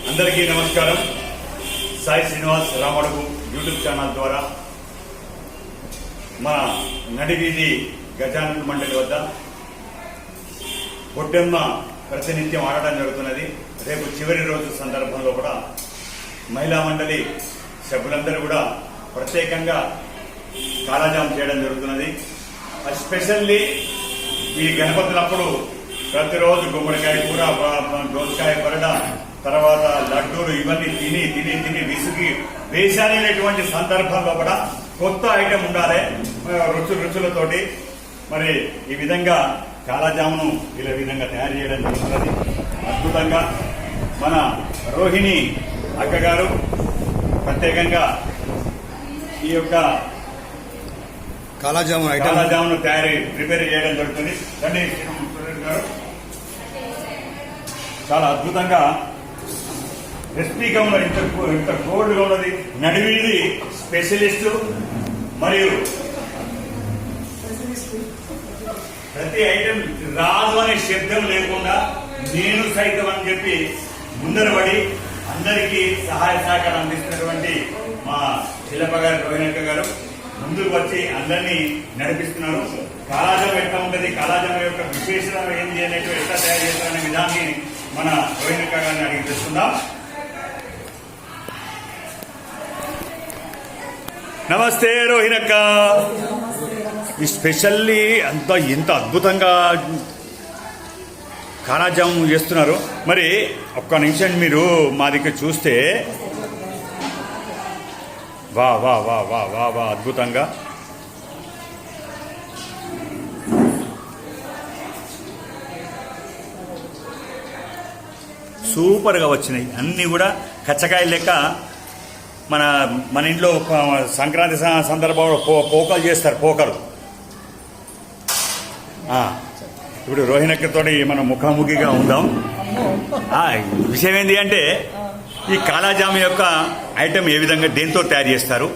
అందరికీ నమస్కారం. Sai Srinivas Ramadugu YouTube channel ద్వారా మన నడివీధి గజానన మండలి వద్ద బొడ్డెమ్మ ప్రతినిత్యం ఆడటం జరుగుతున్నది. రేపు చివరి రోజు సందర్భంలో కూడా మహిళా మండలి సభ్యులందరూ కూడా ప్రత్యేకంగా కాలాజాం చేయడం జరుగుతున్నది. ఎస్పెషల్లీ ఈ గణపతులప్పుడు ప్రతిరోజు గుమ్మడికాయ కూర, దోసకాయ పరడ, తర్వాత లడ్డూలు ఇవన్నీ తిని తిని తిని విసిగి వేసారైనటువంటి సందర్భంలో కూడా కొత్త ఐటెం ఉండాలి రుచులతోటి. మరి ఈ విధంగా కాలాజామును ఇలా విధంగా తయారు చేయడం జరుగుతున్నది. అద్భుతంగా మన రోహిణి అక్కగారు ప్రత్యేకంగా ఈ యొక్క కాలాజామును ప్రిపేర్ చేయడం జరుగుతుంది. రండి గారు, చాలా అద్భుతంగా రెసిపీగా ఉన్నది. ఇంత గోల్డ్గా ఉన్నది. నడివీధి స్పెషలిస్టు మరియు ప్రతి ఐటెం రాదు అనే శబ్దం లేకుండా నేను సైతం అని చెప్పి ముందరబడి అందరికీ సహాయ సహకారం అందిస్తున్నటువంటి మా శిలప గారు, రోహిణక్క గారు ముందుకు వచ్చి అందరినీ నడిపిస్తున్నారు. కాలాజం ఎట్లా ఉంటుంది, కాలాజం యొక్క విశేషత ఏంటి అనేటువంటి ఎట్లా తయారు చేస్తారనే విధాన్ని మన రోహిణక్క గారిని అడిగి తెలుసుకుందాం. నమస్తే రోహిణక్క. ఈ స్పెషల్లీ ఇంత అద్భుతంగా కాలాజాం చేస్తున్నారు. మరి ఒక్క నిమిషం మీరు మా దగ్గర చూస్తే వా వా వా వా వా వా అద్భుతంగా సూపర్గా వచ్చినాయి. అన్నీ కూడా కచ్చకాయలు లెక్క. మన ఇంట్లో సంక్రాంతి సందర్భంలో పోకలు చేస్తారు. పోకలు ఇప్పుడు రోహిణక్కతో మనం ముఖాముఖిగా ఉందాం. విషయం ఏంటి అంటే ఈ కాలాజామ్ యొక్క ఐటమ్ ఏ విధంగా దేంతో తయారు చేస్తారు?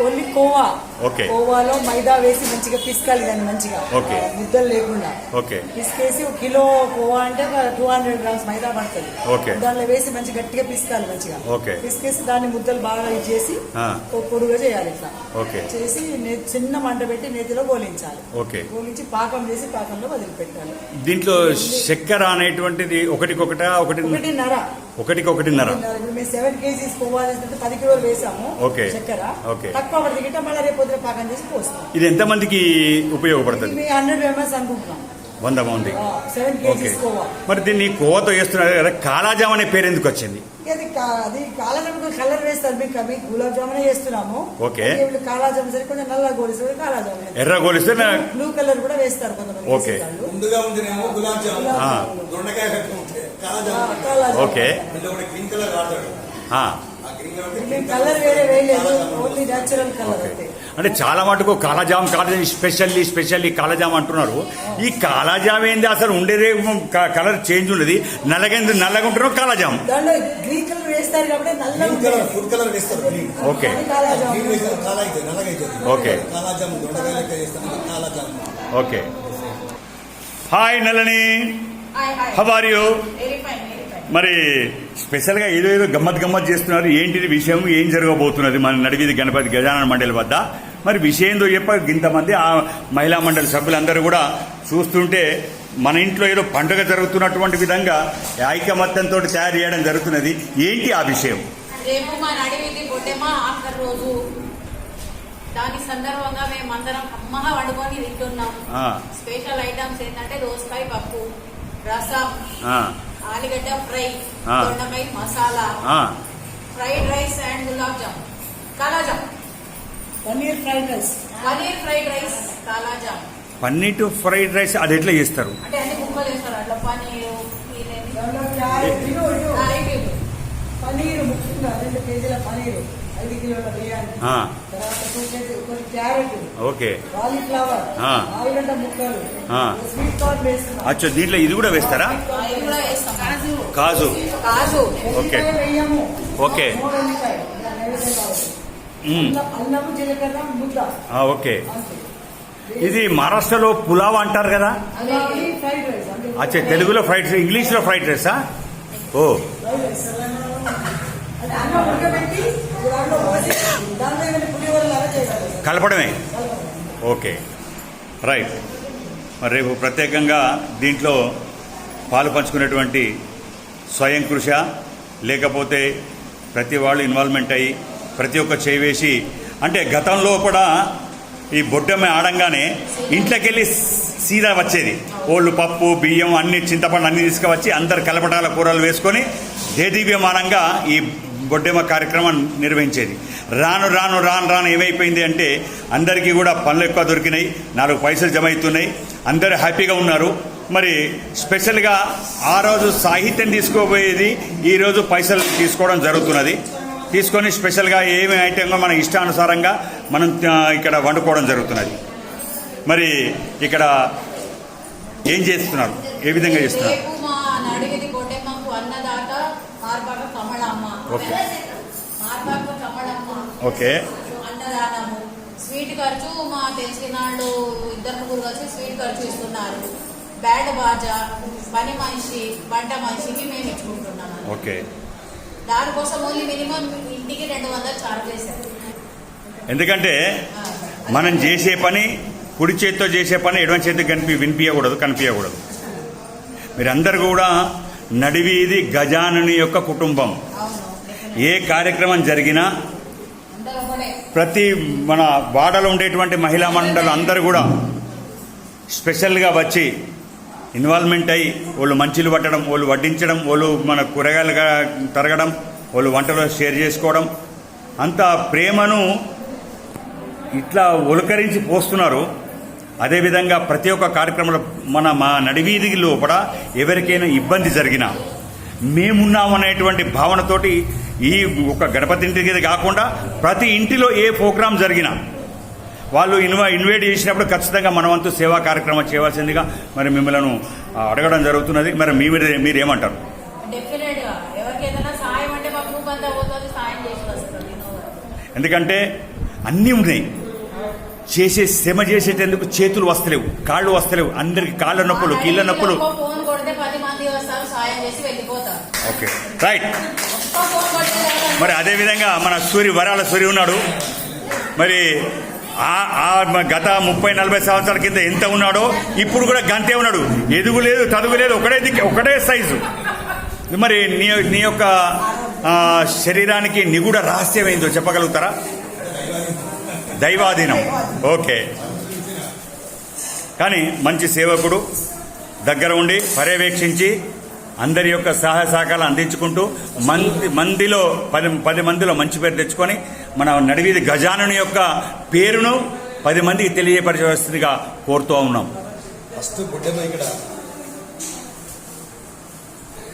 ఓన్లీ కోవా. ఓకే. కోవాలో మైదా వేసి మంచిగా పిసుకాలి దాన్ని మంచిగా. ఓకే. ముద్దలు లేకుండా. ఓకే. పిసికేసి 1 కిలో కోవా అంటే 200 గ్రామ్స్ మైదా పడుతుంది. ఓకే. దానిలో వేసి మంచిగా గట్టిగా పిసుకాలి మంచిగా. ఓకే. పిసికేసి దాన్ని ముద్దలు బాగా చేసి పొడుగా చేయాలి. ఇట్లా ఓకే చేసి చిన్న మంట పెట్టి నేతిలో గోలించాలి. ఓకే. గోలించి పాకం చేసి పాకంలో వదిలిపెట్టాలి. దీంట్లో చక్కెర అనేటువంటిది ఒకటికొకటిన్నర. ఇప్పుడు మేము 7 kgs కోవా చేస్తుంటే 10 కిలోలు వేసాము. ఓకే. చక్కెర తక్కువ పడితే మళ్ళీ రేపు పొద్దున పాకం చేసి పోస్తాం. ఇది ఎంత మందికి ఉపయోగపడుతుంది? 100 members అనుకుంటున్నాం. 100 మంది. 7 kgs కోవా. మరి దీన్ని కోవాతో చేస్తున్నారు కదా, కాలాజామ్ అనే పేరు ఎందుకు వచ్చింది? అది కాలాజామ్ కలర్ వేస్తారు. మీకు గులాబ్ జామునే చేస్తున్నాము. ఓకే. కాలాజామ్ సరే కొంచెం నల్ల గోలిస్తే కాలాజామ్, ఎర్ర గోలిస్తే బ్లూ కలర్ కూడా వేస్తారు కొంతమంది. ఓకే. ముందుగా ఉంటేనేమో గులాబ్ జామ్, దొండకాయ కట్టుకుంటే కాలాజామ్. ఓకే. గ్రీన్ కలర్ వాడతాడు. కలర్ వేరే వేయలేదు, ఓన్లీ నేచురల్ కలర్. అంటే చాలా మటుకు కాలాజామ్ స్పెషల్లీ కాలాజామ్ అంటున్నారు. ఈ కాలాజామ్ ఏంది అసలు? ఉండేదే కలర్ చేంజ్ ఉన్నది. నల్లగా ఉంటున్నాం కాలాజామ్. దాంట్లో గ్రీన్ కలర్ వేస్తారు కాబట్టి నల్ల ఫుడ్ కలర్ వేస్తారు. Okay. Okay. Okay. Hi Nalini, how are you? మరి స్పెషల్గా ఏదో గమ్మత్ చేస్తున్నారు. ఏంటిది విషయం? ఏం జరగబోతున్నది మన నడివీధి గణపతి గజానన మండలి వద్ద? మరి విషయం ఏందో ఇంతమంది ఆ మహిళా మండలి సభ్యులందరూ కూడా చూస్తుంటే మన ఇంట్లో ఏదో పండుగ జరుగుతున్నటువంటి విధంగా ఐకమత్యంతో తయారు చేయడం జరుగుతున్నది. ఏంటి ఆ విషయం? రేపు మా నడివీధి బొడ్డెమ్మ ఆఖరి రోజు. దాని సందర్భంగా మేమందరం అమ్మగా వండుకొని తింటున్నాం. స్పెషల్ ఐటమ్స్ ఏంటంటే దోసకాయ పప్పు, రసం, ఆలుగడ్డ ఫ్రై, దొండకాయ masala, fried rice and gulab jam, kalajam, paneer fried rice, kalajam. Paneer fried rice అది ఎట్లా చేస్తారు? అంటే అన్ని ముక్కలు వేస్తారు. అట్లా పన్నీరు ముఖ్యంగా 2 kgల పన్నీరు, 5 కిలోల బిర్యానీ, తర్వాత 2 kg క్యారెట్, ఓకే, కాలీఫ్లవర్, ఆలుగడ్డ ముక్కలు, స్వీట్ కార్న్ వేస్తాం. అచ్చా, దీంట్లో ఇది కూడా వేస్తారా? కాజు. ఓకే. ఓకే. అల్లము జీలకర్ర ముద్ద. ఓకే. ఇది మహారాష్ట్రలో పులావ్ అంటారు కదా. అలాగే ఫ్రైడ్ రైస్ అంటే అచ్చా, తెలుగులో ఫ్రైడ్ రైస్, ఇంగ్లీష్లో ఫ్రైడ్ రైసా? ఓ, ఫ్రైడ్ రైస్ తెలంగాణలో అంటే అన్నం ఉడకబెట్టి దాంట్లో పోసి దాంట్లో ఏమైనా పులిహోర లాగా చేయాలి. కలపడమే. Okay, right. మరి రేపు ప్రత్యేకంగా దీంట్లో పాలు పంచుకునేటువంటి స్వయం కృష, లేకపోతే ప్రతి వాళ్ళు ఇన్వాల్వ్మెంట్ అయ్యి ప్రతి ఒక్క చేయి వేసి, అంటే గతంలో కూడా ఈ బొడ్డమ్మ ఆడంగానే ఇంట్లోకి వెళ్ళి సీదా వచ్చేది. ఓళ్ళు పప్పు బియ్యం అన్ని చింతపండు అన్ని తీసుకువచ్చి అందరు కలపటాల కూరలు వేసుకొని దేదీప్యమానంగా ఈ బొడ్డెమ్మ కార్యక్రమం నిర్వహించేది. రాను రాను రాను రాను ఏమైపోయింది అంటే అందరికీ కూడా పనులు ఎక్కువ దొరికినాయి, 4 పైసలు జమ అవుతున్నాయి, అందరూ హ్యాపీగా ఉన్నారు. మరి స్పెషల్గా ఆ రోజు సాహిత్యం తీసుకోబోయేది ఈరోజు పైసలు తీసుకోవడం జరుగుతున్నది. తీసుకొని స్పెషల్గా ఏమి ఐటెంగా మన ఇష్టానుసారంగా మనం ఇక్కడ వండుకోవడం జరుగుతున్నది. మరి ఇక్కడ ఏం చేస్తున్నారు, ఏ విధంగా చేస్తున్నారు? రేపు మా నడివిది బొడ్డెమ్మకు అన్నదాత మార్పాక కమలమ్మ. ఓకే. మార్పాక కమలమ్మ. ఓకే. అన్నదానము, స్వీట్ ఖర్చు మా తెలిసిన వాళ్ళు 2-3 కలిసి స్వీట్ ఖర్చు ఇస్తున్నారు. బ్యాండ్ బాజా, పని మనిషి, వంట మనిషికి మేము ఇచ్చుకుంటున్నాము. ఓకే. దానికోసం ఓన్లీ మినిమం ఇంటికి 200 చార్జ్ చేశారు. ఎందుకంటే మనం చేసే పని కుడి చేతితో చేసే పని ఎడమ చేతికి కనిపించకూడదు. మీరందరూ కూడా నడివీధి గజానుని యొక్క కుటుంబం. ఏ కార్యక్రమం జరిగినా ప్రతి మన వాడలో ఉండేటువంటి మహిళా మండలి అందరూ కూడా స్పెషల్గా వచ్చి ఇన్వాల్వ్మెంట్ అయ్యి వాళ్ళు మంచిలు పట్టడం, వాళ్ళు వడ్డించడం, వాళ్ళు మన కూరగాయలుగా తరగడం, వాళ్ళు వంటలో షేర్ చేసుకోవడం, అంత ప్రేమను ఇట్లా ఒలకరించి పోస్తున్నారు. అదేవిధంగా ప్రతి ఒక్క కార్యక్రమంలో మా నడివీధి లోపల ఎవరికైనా ఇబ్బంది జరిగినా మేమున్నామనేటువంటి భావనతోటి ఈ ఒక గణపతి ఇంటికి కాకుండా ప్రతి ఇంటిలో ఏ ప్రోగ్రాం జరిగినా వాళ్ళు ఇన్వైట్ చేసినప్పుడు ఖచ్చితంగా మనవంతు సేవా కార్యక్రమం చేయవలసిందిగా మరి మిమ్మల్ని అడగడం జరుగుతున్నది. మరి మీరేమంటారు? డెఫినెట్గా ఎవరికైనా సాయం అంటే మా గ్రూప్ అంతా పోతుంది, సాయం చేసి వస్తుంది. ఎందుకంటే అన్నీ ఉన్నాయి, శ్రమ చేసేటందుకు చేతులు వస్తలేవు, కాళ్ళు వస్తలేవు, అందరికి కాళ్ళ నొప్పులు, కీళ్ళ నొప్పులు. ఫోన్ కొడితే 10 మంది వస్తారు, సాయం చేసి వెళ్ళిపోతారు. Okay, right. మరి అదేవిధంగా మన వరాల సూరి ఉన్నాడు. మరి గత 30-40 సంవత్సరాల కింద ఎంత ఉన్నాడో ఇప్పుడు కూడా గంతే ఉన్నాడు. ఎదుగు లేదు, చదువు లేదు, ఒకటే సైజు. మరి నీ యొక్క శరీరానికి నిగూఢ రహస్యం ఏందో చెప్పగలుగుతారా? దైవాధీనం. ఓకే. కానీ మంచి సేవకుడు, దగ్గర ఉండి పర్యవేక్షించి అందరి యొక్క సహాయ సహకారాలు అందించుకుంటూ మందిలో 10 మందిలో మంచి పేరు తెచ్చుకొని మన నడివీధి గజానుని యొక్క పేరును 10 మందికి తెలియపరిచేస్తుగా కోరుతూ ఉన్నాం. ఫస్ట్ బొడ్డెమ్మ ఇక్కడ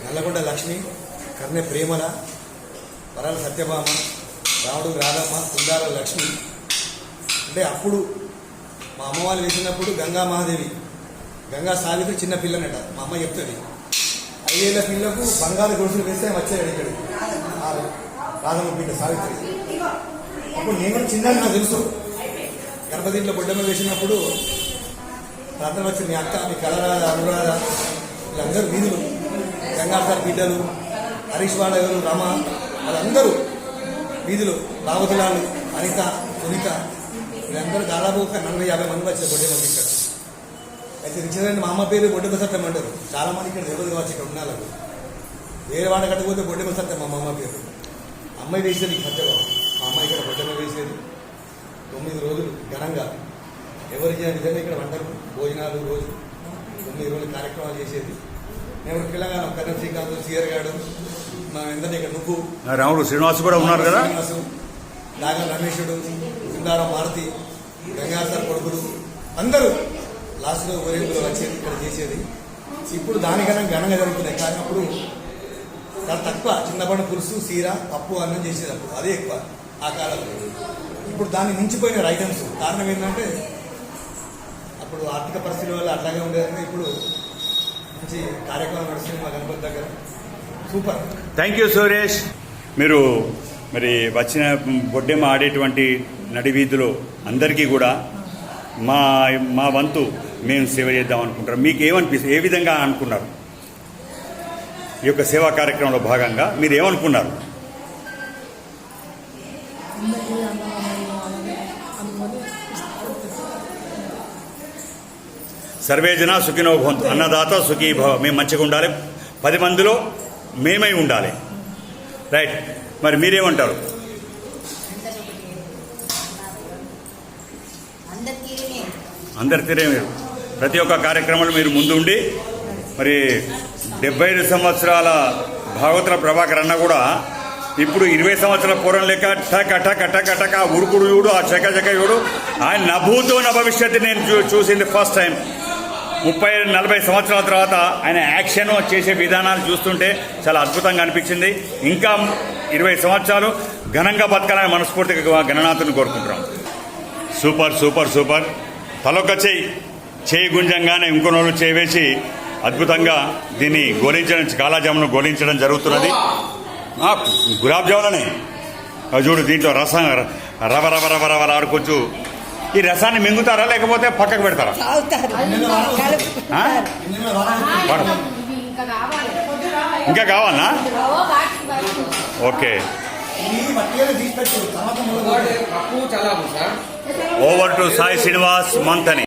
నల్లగొండ లక్ష్మి, కర్ణె ప్రేమల, వరాల సత్యభామ, రావుడు రాధమ్మ, కుందాల లక్ష్మి. అంటే అప్పుడు మా అమ్మ వాళ్ళు వేసినప్పుడు గంగా మహాదేవి, గంగా సావిత్రి చిన్న పిల్లనట మా అమ్మ చెప్తుంది. 5 ఏళ్ల పిల్లకు బంగారు గొలుసులు వేస్తే వచ్చాడు ఇక్కడికి రాధమ్మ బిడ్డ సావిత్రి. అప్పుడు నేను చిన్నగా నాకు తెలుసు. గణపతి ఇంట్లో బొడ్డమ్మ వేసినప్పుడు ప్రార్థన వచ్చి మీ అక్క, మీ కలరాధ, అనురాధ, వీళ్ళందరూ వీధులు, గంగాధర్ బిడ్డలు, హరీష్ వాళ్ళ రమ, వాళ్ళందరూ వీధులు, రావతులాలు, అనిత, సునీత, వీళ్ళందరూ దాదాపు ఒక 40-50 మంది వచ్చారు బొడ్డెమ్మకి ఇక్కడ. అయితే రిచర్డ్ మా అమ్మ పేరు బొడ్డెమ్మ సత్యం అంటారు. చాలా మంది ఇక్కడ తెలియదు కావచ్చు ఇక్కడ ఉండాలి. వేరే వాడ కట్టకపోతే బొడ్డెమ్మ సత్యం మా అమ్మ పేరు. అమ్మాయి వేసేది సత్యభామ. మా అమ్మాయి ఇక్కడ బొడ్డెమ్మ వేసేది 9 రోజులు ఘనంగా ఎవరు చేయని విధంగా ఇక్కడ వంటలు, భోజనాలు, రోజు 9 రోజులు కార్యక్రమాలు చేసేది. మేము తెలంగాణ కర్ణ శ్రీకాంత్, సీఆర్ గారు, మా ఎందరినీ ఇక్కడ నువ్వు, రాముడు, శ్రీనివాస్ కూడా ఉన్నారు కదా, నాగ రమేశుడు, సింగారం మారుతి, గంగాధర్ కొడుకులు అందరూ లాస్ట్లో ఊరేగులు వచ్చేది ఇక్కడ చేసేది. ఇప్పుడు దానికన్నా ఘనంగా జరుగుతున్నాయి. కానీ అప్పుడు చాలా తక్కువ, చిన్నపండు పులుసు, సీర, పప్పు, అన్నం చేసేది అప్పుడు, అదే ఎక్కువ ఆ కాలంలో. ఇప్పుడు దాన్ని మించిపోయిన ఐటమ్స్. కారణం ఏంటంటే అప్పుడు ఆర్థిక పరిస్థితుల వల్ల అట్లాగే ఉండేది. ఇప్పుడు మంచి కార్యక్రమం నడుస్తుంది మా గణపతి దగ్గర. సూపర్. Thank you Suresh. మీరు మరి వచ్చిన బొడ్డెమ్మ ఆడేటువంటి నడివీధిలో అందరికీ కూడా మా వంతు మేము సేవ చేద్దాం అనుకుంటారు. మీకు ఏమనిపిస్తుంది? ఏ విధంగా అనుకున్నారు? ఈ యొక్క సేవా కార్యక్రమంలో భాగంగా మీరు ఏమనుకున్నారు? అందరికీ అన్నదానం అనుకొని సర్వే జన సుఖినో భవంతు, అన్నదాత సుఖీ భవ. మేము మంచిగా ఉండాలి, 10 మందిలో మేమై ఉండాలి. రైట్. మరి మీరేమంటారు? అందరి తీరే మీరు ప్రతి ఒక్క కార్యక్రమంలో మీరు ముందు ఉండి మరి 75 సంవత్సరాల భాగవతుల ప్రభాకర్ అన్న కూడా ఇప్పుడు 20 సంవత్సరాల పూర్వం లెక్క టక టక టక టక ఉరుకుడు చూడు, ఆ చక చక చూడు. ఆయన నభూతో నా భవిష్యత్తు నేను చూసింది ఫస్ట్ టైం. 30-40 సంవత్సరాల తర్వాత ఆయన యాక్షన్ చేసే విధానాలు చూస్తుంటే చాలా అద్భుతంగా అనిపించింది. ఇంకా 20 సంవత్సరాలు ఘనంగా బతకాలని మనస్ఫూర్తిగా గణనాథుని కోరుకుంటున్నాం. Super super super. తలొక్క చేయి గుంజంగానే ఇంకో నోళ్ళు చేవేసి అద్భుతంగా దీన్ని గోలించడం, కాలాజామును గోలించడం జరుగుతున్నది. గులాబ్ జాములనే చూడు, దీంట్లో రసం రవ రవ రవ రవ ఆడుకోవచ్చు. ఈ రసాన్ని మింగుతారా లేకపోతే పక్కకు పెడతారా? ఇంకా కావాలనా? Okay. Over to Sai Srinivas Manthani.